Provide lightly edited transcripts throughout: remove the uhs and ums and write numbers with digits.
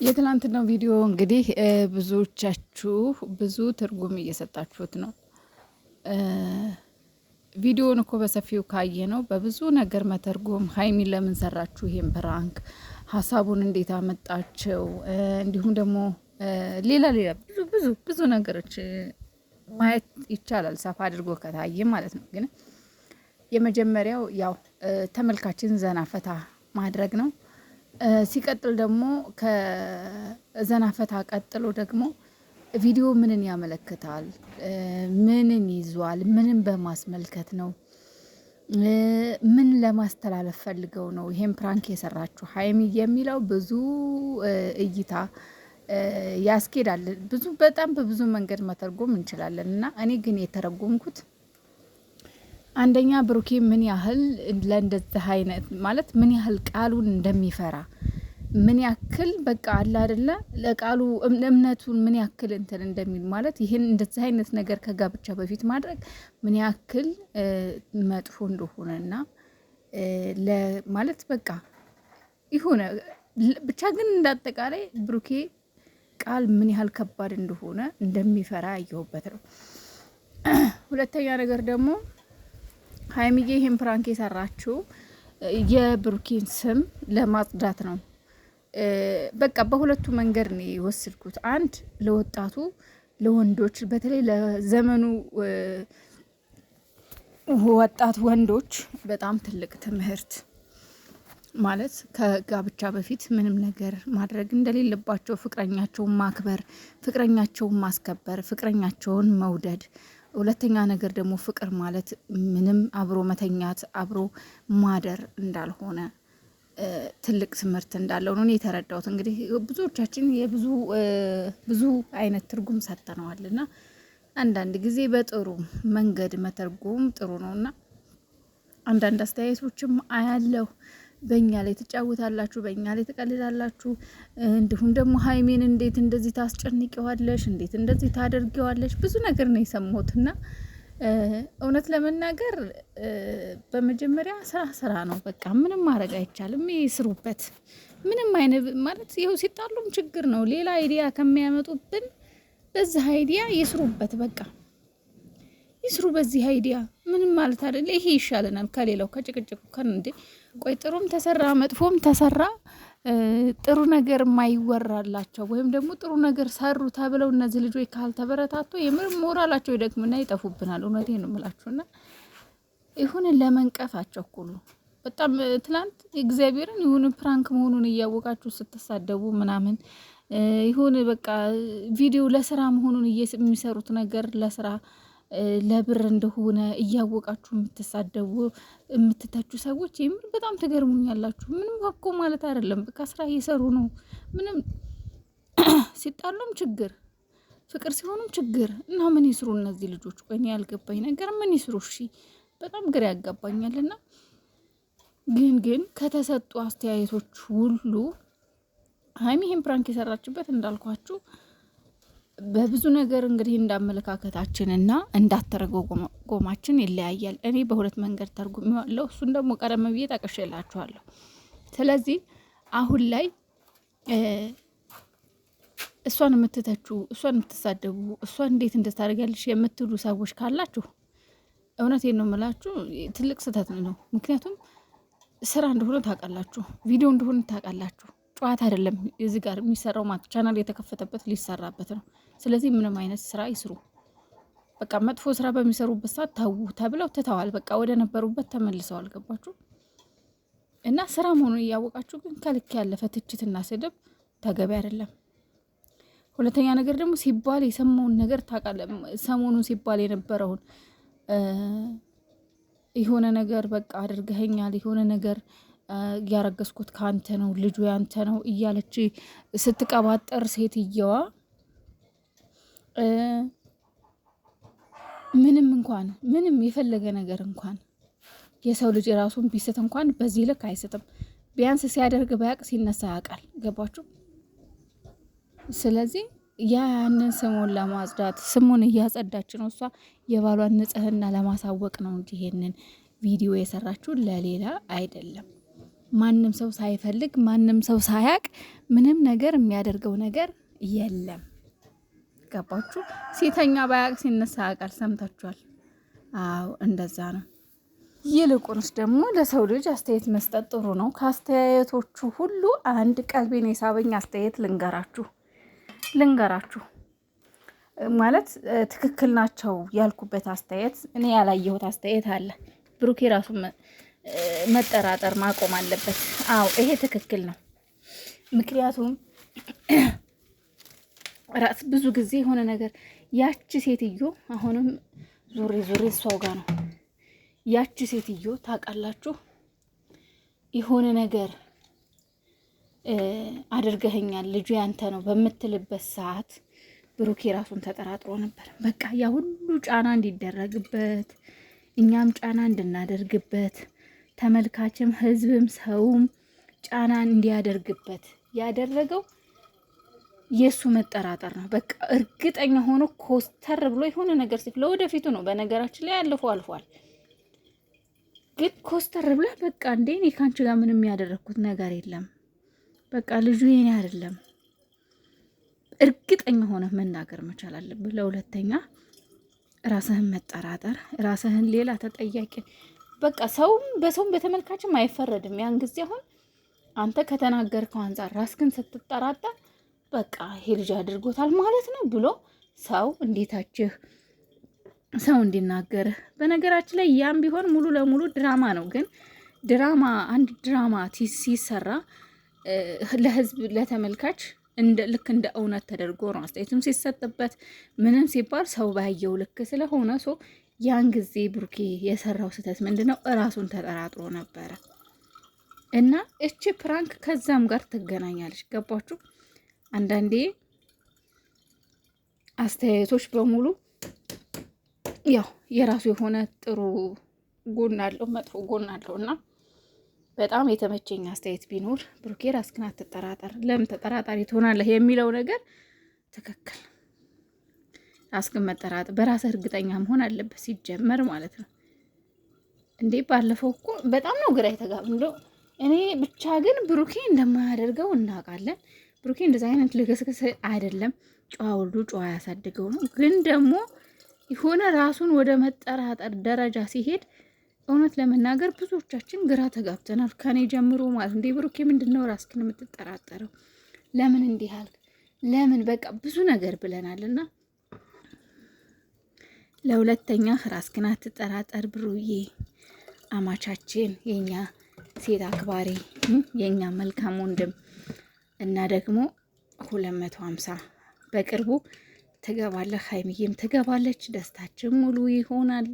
የትላንትናው ቪዲዮ እንግዲህ ብዙዎቻችሁ ብዙ ትርጉም እየሰጣችሁት ነው። ቪዲዮውን እኮ በሰፊው ካየ ነው በብዙ ነገር መተርጎም ሀይሚ ለምን ሰራችሁ ይሄን ፕራንክ፣ ሀሳቡን እንዴት አመጣቸው፣ እንዲሁም ደግሞ ሌላ ብዙ ነገሮች ማየት ይቻላል ሰፋ አድርጎ ከታየ ማለት ነው። ግን የመጀመሪያው ያው ተመልካችን ዘና ፈታ ማድረግ ነው። ሲቀጥል ደግሞ ከዘና ፈታ ቀጥሎ ደግሞ ቪዲዮ ምንን ያመለክታል፣ ምንን ይዟል፣ ምንን በማስመልከት ነው፣ ምን ለማስተላለፍ ፈልገው ነው ይሄን ፕራንክ የሰራችሁ ሀይሚ የሚለው ብዙ እይታ ያስኬዳል። በጣም በብዙ መንገድ መተርጎም እንችላለን እና እኔ ግን የተረጎምኩት አንደኛ ብሩኬ ምን ያህል ለእንደዚህ አይነት ማለት ምን ያህል ቃሉን እንደሚፈራ ምን ያክል በቃ አለ አይደለ ለቃሉ እምነቱን ምን ያክል እንትን እንደሚል ማለት ይሄን እንደዚህ አይነት ነገር ከጋብቻ በፊት ማድረግ ምን ያክል መጥፎ እንደሆነና ማለት በቃ ይሁን ብቻ ግን እንዳጠቃላይ ብሩኬ ቃል ምን ያህል ከባድ እንደሆነ እንደሚፈራ ያየሁበት ነው። ሁለተኛ ነገር ደግሞ ሀይሚዬ ይሄን ፕራንክ የሰራችው የብሩኬን ስም ለማጽዳት ነው። በቃ በሁለቱ መንገድ ነው የወሰድኩት። አንድ ለወጣቱ ለወንዶች በተለይ ለዘመኑ ወጣት ወንዶች በጣም ትልቅ ትምህርት ማለት ከጋብቻ በፊት ምንም ነገር ማድረግ እንደሌለባቸው፣ ፍቅረኛቸውን ማክበር፣ ፍቅረኛቸውን ማስከበር፣ ፍቅረኛቸውን መውደድ። ሁለተኛ ነገር ደግሞ ፍቅር ማለት ምንም አብሮ መተኛት አብሮ ማደር እንዳልሆነ ትልቅ ትምህርት እንዳለው ነው የተረዳሁት። እንግዲህ ብዙዎቻችን ብዙ አይነት ትርጉም ሰጥተነዋልና አንዳንድ ጊዜ በጥሩ መንገድ መተርጎም ጥሩ ነውና አንዳንድ አስተያየቶችም አያለሁ። በእኛ ላይ ትጫወታላችሁ፣ በእኛ ላይ ትቀልዳላችሁ፣ እንዲሁም ደግሞ ሀይሜን እንዴት እንደዚህ ታስጨንቂዋለሽ፣ እንዴት እንደዚህ ታደርጊዋለሽ፣ ብዙ ነገር ነው የሰማሁትና እውነት ለመናገር በመጀመሪያ ስራ ነው። በቃ ምንም ማድረግ አይቻልም። ይስሩበት። ምንም አይነት ማለት ይኸው ሲጣሉም ችግር ነው። ሌላ አይዲያ ከሚያመጡብን በዚህ አይዲያ ይስሩበት። በቃ ይስሩ በዚህ አይዲያ። ምንም ማለት አይደለ። ይሄ ይሻለናል ከሌላው ከጭቅጭቁ እንዴ። ቆይ ጥሩም ተሰራ መጥፎም ተሰራ ጥሩ ነገር ማይወራላቸው ወይም ደግሞ ጥሩ ነገር ሰሩ ተብለው እነዚህ ልጆች ካልተበረታቱ የምር ሞራላቸው ይደክምና ይጠፉብናል። እውነቴን ነው የምላችሁና ይሁን ለመንቀፍ አቸኩሉ። በጣም ትላንት እግዚአብሔርን ይሁን ፕራንክ መሆኑን እያወቃችሁ ስትሳደቡ ምናምን ይሁን በቃ ቪዲዮ ለስራ መሆኑን የሚሰሩት ነገር ለስራ ለብር እንደሆነ እያወቃችሁ የምትሳደቡ የምትተቹ ሰዎች የምር በጣም ትገርሙኛላችሁ። ምንም እኮ ማለት አይደለም። በቃ ስራ እየሰሩ ነው። ምንም ሲጣሉም ችግር፣ ፍቅር ሲሆኑም ችግር እና ምን ይስሩ እነዚህ ልጆች? ቆይ እኔ ያልገባኝ ነገር ምን ይስሩ? እሺ በጣም ግራ ያጋባኛልና ግን ከተሰጡ አስተያየቶች ሁሉ ሀይሚ ይሄን ፕራንክ የሰራችበት እንዳልኳችሁ በብዙ ነገር እንግዲህ እንዳመለካከታችንና እንዳተረጎማችን ይለያያል። እኔ በሁለት መንገድ ተርጉሜዋለሁ። እሱን ደግሞ ቀደም ብዬ ጠቅሼላችኋለሁ። ስለዚህ አሁን ላይ እሷን የምትተቹ፣ እሷን የምትሳደቡ፣ እሷን እንዴት እንደታደርጋለች የምትሉ ሰዎች ካላችሁ እውነቴን ነው የምላችሁ ትልቅ ስህተት ነው። ምክንያቱም ስራ እንደሆነ ታውቃላችሁ፣ ቪዲዮ እንደሆነ ታውቃላችሁ። ጨዋታ አይደለም እዚህ ጋር የሚሰራው ማለት ቻናል የተከፈተበት ሊሰራበት ነው። ስለዚህ ምንም አይነት ስራ ይስሩ። በቃ መጥፎ ስራ በሚሰሩበት ሰዓት ተው ተብለው ትተዋል። በቃ ወደ ነበሩበት ተመልሰዋል። ገባችሁ? እና ስራ መሆኑን እያወቃችሁ ግን ከልክ ያለፈ ትችትና ስድብ ተገቢ አይደለም። ሁለተኛ ነገር ደግሞ ሲባል የሰማውን ነገር ታውቃለህ። ሰሞኑን ሲባል የነበረውን የሆነ ነገር በቃ አድርገኸኛል፣ የሆነ ነገር ያረገዝኩት ካንተ ነው፣ ልጁ ያንተ ነው እያለች ስትቀባጠር ሴትየዋ ምንም የፈለገ ነገር እንኳን የሰው ልጅ የራሱን ቢስት እንኳን በዚህ ልክ አይስትም። ቢያንስ ሲያደርግ ባያቅ ሲነሳ ያውቃል። ገባችሁ? ስለዚህ ያንን ስሙን ለማጽዳት ስሙን እያጸዳች ነው። እሷ የባሏን ንጽህና ለማሳወቅ ነው እንጂ ይሄንን ቪዲዮ የሰራችው ለሌላ አይደለም። ማንም ሰው ሳይፈልግ ማንም ሰው ሳያቅ ምንም ነገር የሚያደርገው ነገር የለም። ገባችሁ? ሲተኛ ባያቅ ሲነሳ ያውቃል። ሰምታችኋል? አዎ እንደዛ ነው። ይልቁንስ ደግሞ ለሰው ልጅ አስተያየት መስጠት ጥሩ ነው። ከአስተያየቶቹ ሁሉ አንድ ቀልቤን የሳበኝ አስተያየት ልንገራችሁ ማለት ትክክል ናቸው ያልኩበት አስተያየት፣ እኔ ያላየሁት አስተያየት አለ። ብሩኬ ራሱ መጠራጠር ማቆም አለበት። አዎ ይሄ ትክክል ነው። ምክንያቱም ራስ ብዙ ጊዜ የሆነ ነገር ያቺ ሴትዮ አሁንም ዙሬ እሷው ጋር ነው። ያቺ ሴትዮ ታውቃላችሁ የሆነ ነገር አድርገኸኛል ልጁ ያንተ ነው በምትልበት ሰዓት ብሩኬ ራሱን ተጠራጥሮ ነበር። በቃ ያ ሁሉ ጫና እንዲደረግበት እኛም ጫና እንድናደርግበት ተመልካችም ህዝብም ሰውም ጫና እንዲያደርግበት ያደረገው የሱ መጠራጠር ነው። በቃ እርግጠኛ ሆኖ ኮስተር ብሎ የሆነ ነገር ሲል ለወደፊቱ ነው። በነገራችን ላይ ያለፈው አልፏል። ግን ኮስተር ብለ በቃ እንዴ እኔ ካንቺ ጋር ምንም ያደረኩት ነገር የለም፣ በቃ ልጁ የኔ አይደለም፣ እርግጠኛ ሆነ መናገር መቻል አለብህ። ለሁለተኛ ራስህን መጠራጠር፣ ራስህን ሌላ ተጠያቂ በቃ ሰውም በተመልካችም አይፈረድም። ያን ጊዜ አሁን አንተ ከተናገርከው አንጻር ራስህን ስትጠራጠር በቃ ይሄ ልጅ አድርጎታል ማለት ነው ብሎ ሰው እንዴታችሁ ሰው እንዲናገርህ። በነገራችን ላይ ያም ቢሆን ሙሉ ለሙሉ ድራማ ነው። ግን አንድ ድራማ ሲሰራ ለህዝብ ለተመልካች ልክ እንደ እውነት ተደርጎ ነው አስተያየትም ሲሰጥበት ምንም ሲባል ሰው ባየው ልክ ስለሆነ ያን ጊዜ ብሩኬ የሰራው ስህተት ምንድነው? እራሱን ተጠራጥሮ ነበረ እና እቺ ፕራንክ ከዛም ጋር ትገናኛለች። ገባችሁ? አንዳንዴ አስተያየቶች በሙሉ ያው የራሱ የሆነ ጥሩ ጎን አለው፣ መጥፎ ጎን አለው እና በጣም የተመቸኝ አስተያየት ቢኖር ብሩኬ ራስህን አትጠራጠር፣ ለምን ተጠራጣሪ ትሆናለህ የሚለው ነገር ትክክል። ራስህን መጠራጠር፣ በራስህ እርግጠኛ መሆን አለበት ሲጀመር ማለት ነው። እንዴ ባለፈው እኮ በጣም ነው ግራ የተጋባ እንደው እኔ ብቻ ግን ብሩኬ እንደማያደርገው እናውቃለን። ብሩኬ እንደዚህ አይነት ልገስገስ አይደለም፣ ጨዋ ወልዶ ጨዋ ያሳድገው ነው። ግን ደግሞ የሆነ ራሱን ወደ መጠራጠር ደረጃ ሲሄድ እውነት ለመናገር ብዙዎቻችን ግራ ተጋብተናል፣ ከኔ ጀምሮ ማለት እንዴ ብሩኬ ምንድነው ራስህን የምትጠራጠረው? ለምን እንዲህ አልክ? ለምን በቃ ብዙ ነገር ብለናልና ለሁለተኛ ራስህን አትጠራጠር ብሩዬ፣ አማቻችን፣ የኛ ሴት አክባሪ፣ የኛ መልካም ወንድም እና ደግሞ 250 በቅርቡ ትገባለህ፣ ሀይሚዬም ትገባለች። ደስታችን ሙሉ ይሆናል።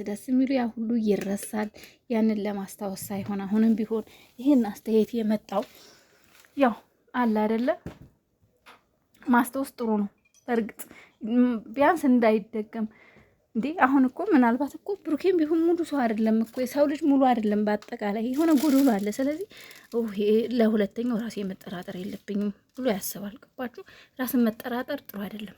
ደስ የሚሉ ያ ሁሉ ይረሳል። ያንን ለማስታወስ ሳይሆን አሁንም ቢሆን ይሄን አስተያየት የመጣው ያው አለ አይደለ፣ ማስታወስ ጥሩ ነው። በእርግጥ ቢያንስ እንዳይደገም እንዴ አሁን እኮ ምናልባት እኮ ብሩኬም ቢሆን ሙሉ ሰው አይደለም እኮ፣ የሰው ልጅ ሙሉ አይደለም። በአጠቃላይ የሆነ ጎዶሎ አለ። ስለዚህ ለሁለተኛው ራሴ መጠራጠር የለብኝም ብሎ ያስባል። ገባችሁ? ራስን መጠራጠር ጥሩ አይደለም።